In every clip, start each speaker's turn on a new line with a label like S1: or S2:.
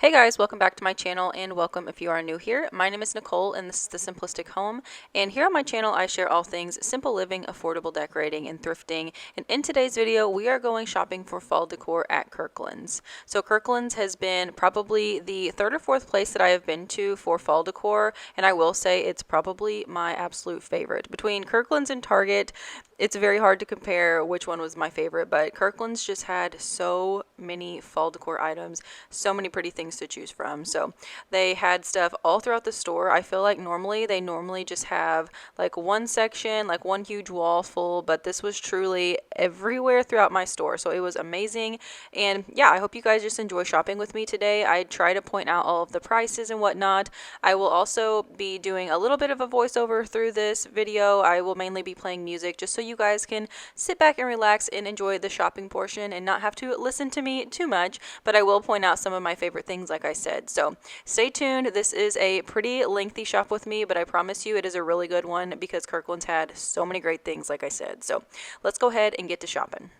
S1: Hey guys, welcome back to my channel and welcome if you are new here. My name is Nicole and this is The Simplistic Home, and here on my channel I share all things simple living, affordable decorating, and thrifting. And in today's video we are going shopping for fall decor at Kirkland's. So Kirkland's has been probably the third or fourth place that I have been to for fall decor, and I will say it's probably my absolute favorite. Between Kirkland's and Target, it's very hard to compare which one was my favorite, but Kirkland's just had so many fall decor items, so many pretty things to choose from. So they had stuff all throughout the store. I feel like they normally just have like one section, like one huge wall full, but this was truly everywhere throughout my store. So it was amazing. And yeah, I hope you guys just enjoy shopping with me today. I try to point out all of the prices and whatnot. I will also be doing a little bit of a voiceover through this video. I will mainly be playing music just so you guys can sit back and relax and enjoy the shopping portion and not have to listen to me too much, but I will point out some of my favorite things like I said. So stay tuned. This is a pretty lengthy shop with me, but I promise you it is a really good one because Kirkland's had so many great things like I said. So let's go ahead and get to shopping.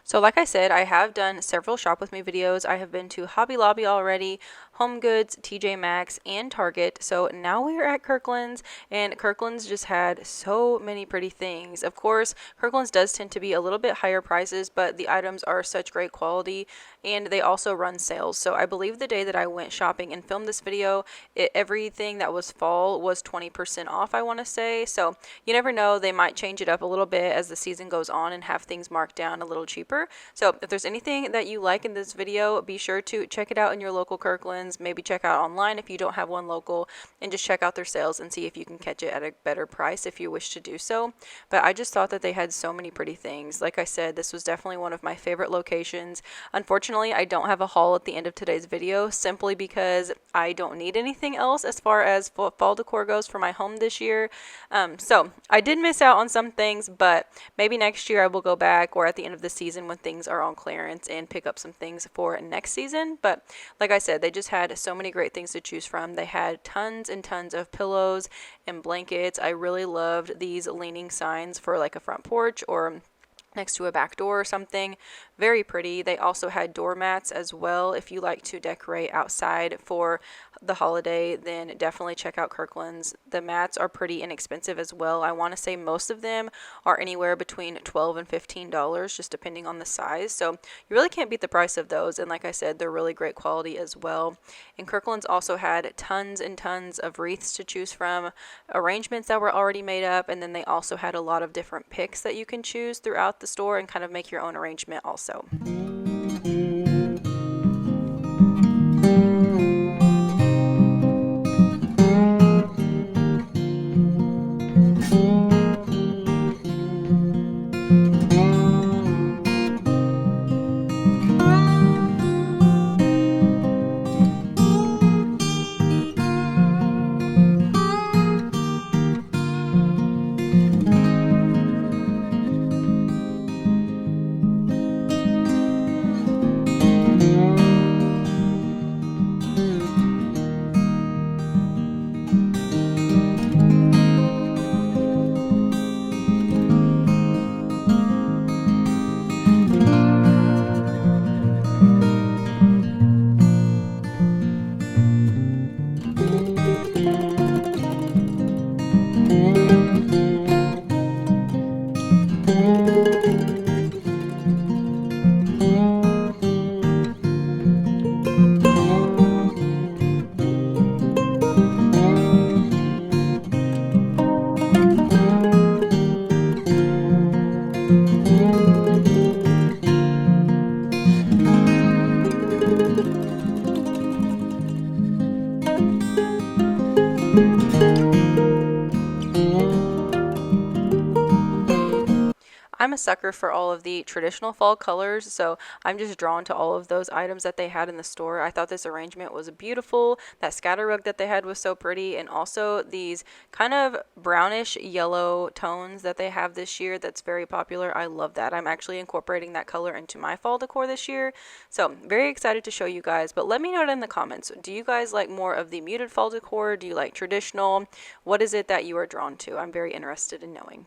S1: So like I said, I have done several shop with me videos. I have been to Hobby Lobby already, Home Goods, TJ Maxx, and Target. So now we are at Kirkland's, and Kirkland's just had so many pretty things. Of course, Kirkland's does tend to be a little bit higher prices, but the items are such great quality, and they also run sales. So I believe the day that I went shopping and filmed this video, everything that was fall was 20% off, I want to say. So you never know, they might change it up a little bit as the season goes on and have things marked down a little cheaper. So if there's anything that you like in this video, be sure to check it out in your local Kirkland's. Maybe check out online if you don't have one local, and just check out their sales and see if you can catch it at a better price if you wish to do so. But I just thought that they had so many pretty things. Like I said, this was definitely one of my favorite locations. Unfortunately, I don't have a haul at the end of today's video simply because I don't need anything else as far as fall decor goes for my home this year. So I did miss out on some things, but maybe next year I will go back, or at the end of the season when things are on clearance, and pick up some things for next season. But like I said, they just had so many great things to choose from. They had tons and tons of pillows and blankets. I really loved these leaning signs for like a front porch or next to a back door or something. Very pretty. They also had doormats as well. If you like to decorate outside for the holiday, then definitely check out Kirkland's. The mats are pretty inexpensive as well. I want to say most of them are anywhere between $12 and $15, just depending on the size. So you really can't beat the price of those. And like I said, they're really great quality as well. And Kirkland's also had tons and tons of wreaths to choose from, arrangements that were already made up, and then they also had a lot of different picks that you can choose throughout the store and kind of make your own arrangement also. I'm a sucker for all of the traditional fall colors, so I'm just drawn to all of those items that they had in the store. I thought this arrangement was beautiful. That scatter rug that they had was so pretty, and also these kind of brownish yellow tones that they have this year that's very popular. I love that. I'm actually incorporating that color into my fall decor this year, so very excited to show you guys. But let me know in the comments, do you guys like more of the muted fall decor? Do you like traditional? What is it that you are drawn to? I'm very interested in knowing.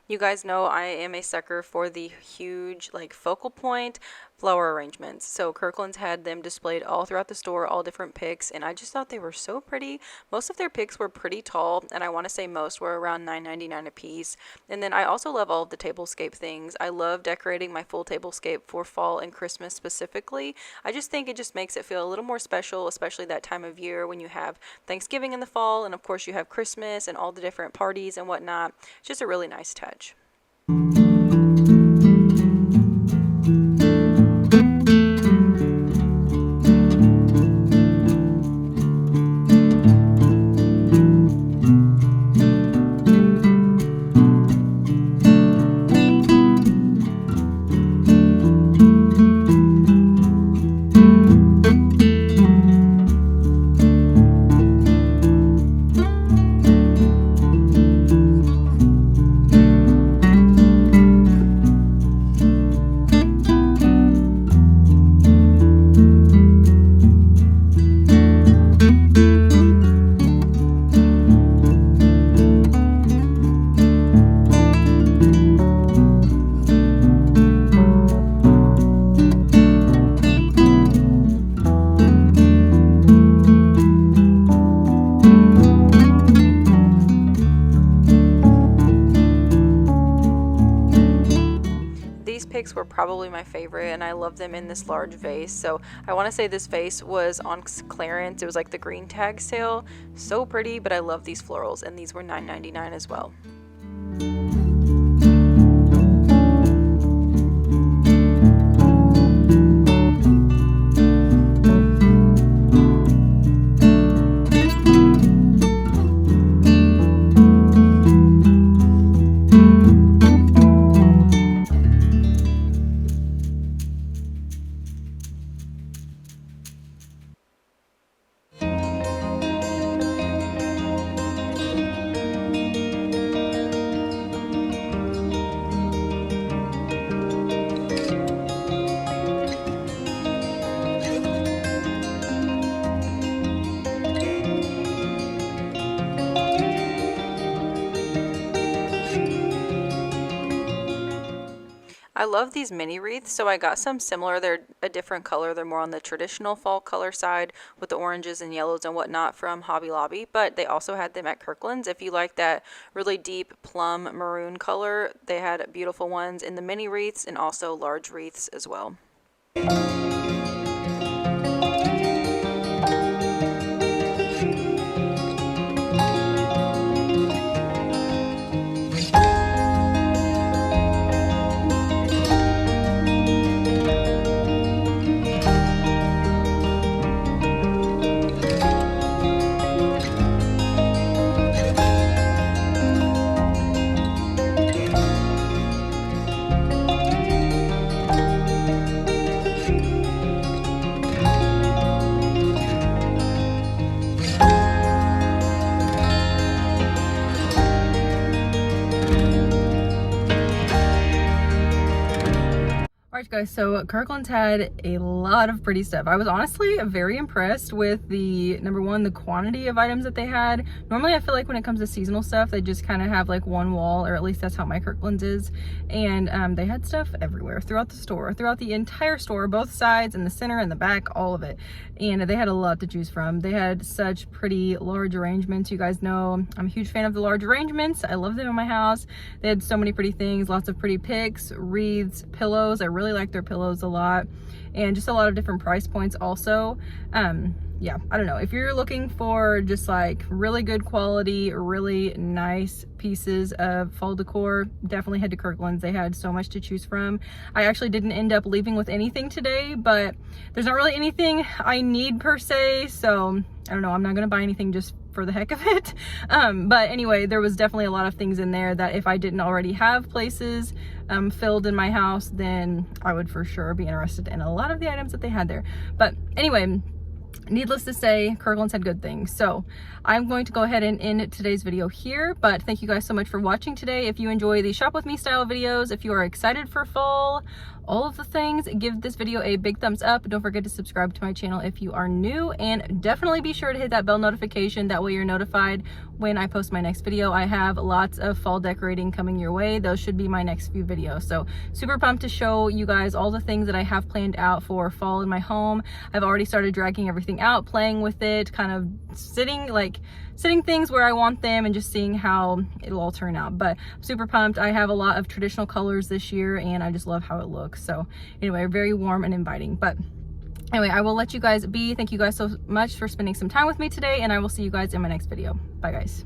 S1: You guys know I am a sucker for the huge, like, focal point flower arrangements. So Kirkland's had them displayed all throughout the store, all different picks, and I just thought they were so pretty. Most of their picks were pretty tall, and I want to say most were around $9.99 a piece. And then I also love all of the tablescape things. I love decorating my full tablescape for fall and Christmas specifically. I just think it just makes it feel a little more special, especially that time of year when you have Thanksgiving in the fall, and of course you have Christmas and all the different parties and whatnot. It's just a really nice touch. Picks were probably my favorite, and I love them in this large vase. So I want to say this vase was on clearance. It was like the green tag sale. So pretty, but I love these florals, and these were $9.99 as well. I love these mini wreaths, so I got some similar. They're a different color. They're more on the traditional fall color side with the oranges and yellows and whatnot from Hobby Lobby, but they also had them at Kirkland's. If you like that really deep plum maroon color, they had beautiful ones in the mini wreaths and also large wreaths as well. Alright guys, so Kirkland's had a lot of pretty stuff. I was honestly very impressed with the, number one, the quantity of items that they had. Normally I feel like when it comes to seasonal stuff, they just kind of have like one wall, or at least that's how my Kirkland's is. And they had stuff everywhere throughout the store, throughout the entire store, both sides, in the center and the back, all of it. And they had a lot to choose from. They had such pretty large arrangements. You guys know I'm a huge fan of the large arrangements. I love them in my house. They had so many pretty things, lots of pretty picks, wreaths, pillows. I really like their pillows a lot, and just a lot of different price points also. Yeah, I don't know, if you're looking for just like really good quality, really nice pieces of fall decor, definitely head to Kirkland's. They had so much to choose from. I actually didn't end up leaving with anything today, but there's not really anything I need per se, so I don't know, I'm not gonna buy anything just for the heck of it. But anyway, there was definitely a lot of things in there that if I didn't already have places filled in my house, then I would for sure be interested in a lot of the items that they had there. But anyway, needless to say, Kirkland's had good things. So I'm going to go ahead and end today's video here, but thank you guys so much for watching today. If you enjoy the shop with me style videos, if you are excited for fall, all of the things, give this video a big thumbs up. Don't forget to subscribe to my channel if you are new, and definitely be sure to hit that bell notification. That way you're notified when I post my next video. I have lots of fall decorating coming your way. Those should be my next few videos. So super pumped to show you guys all the things that I have planned out for fall in my home. I've already started dragging everything out, playing with it, kind of sitting things where I want them and just seeing how it'll all turn out. But I'm super pumped. I have a lot of traditional colors this year and I just love how it looks. So anyway, very warm and inviting. But anyway, I will let you guys be. Thank you guys so much for spending some time with me today, and I will see you guys in my next video. Bye guys.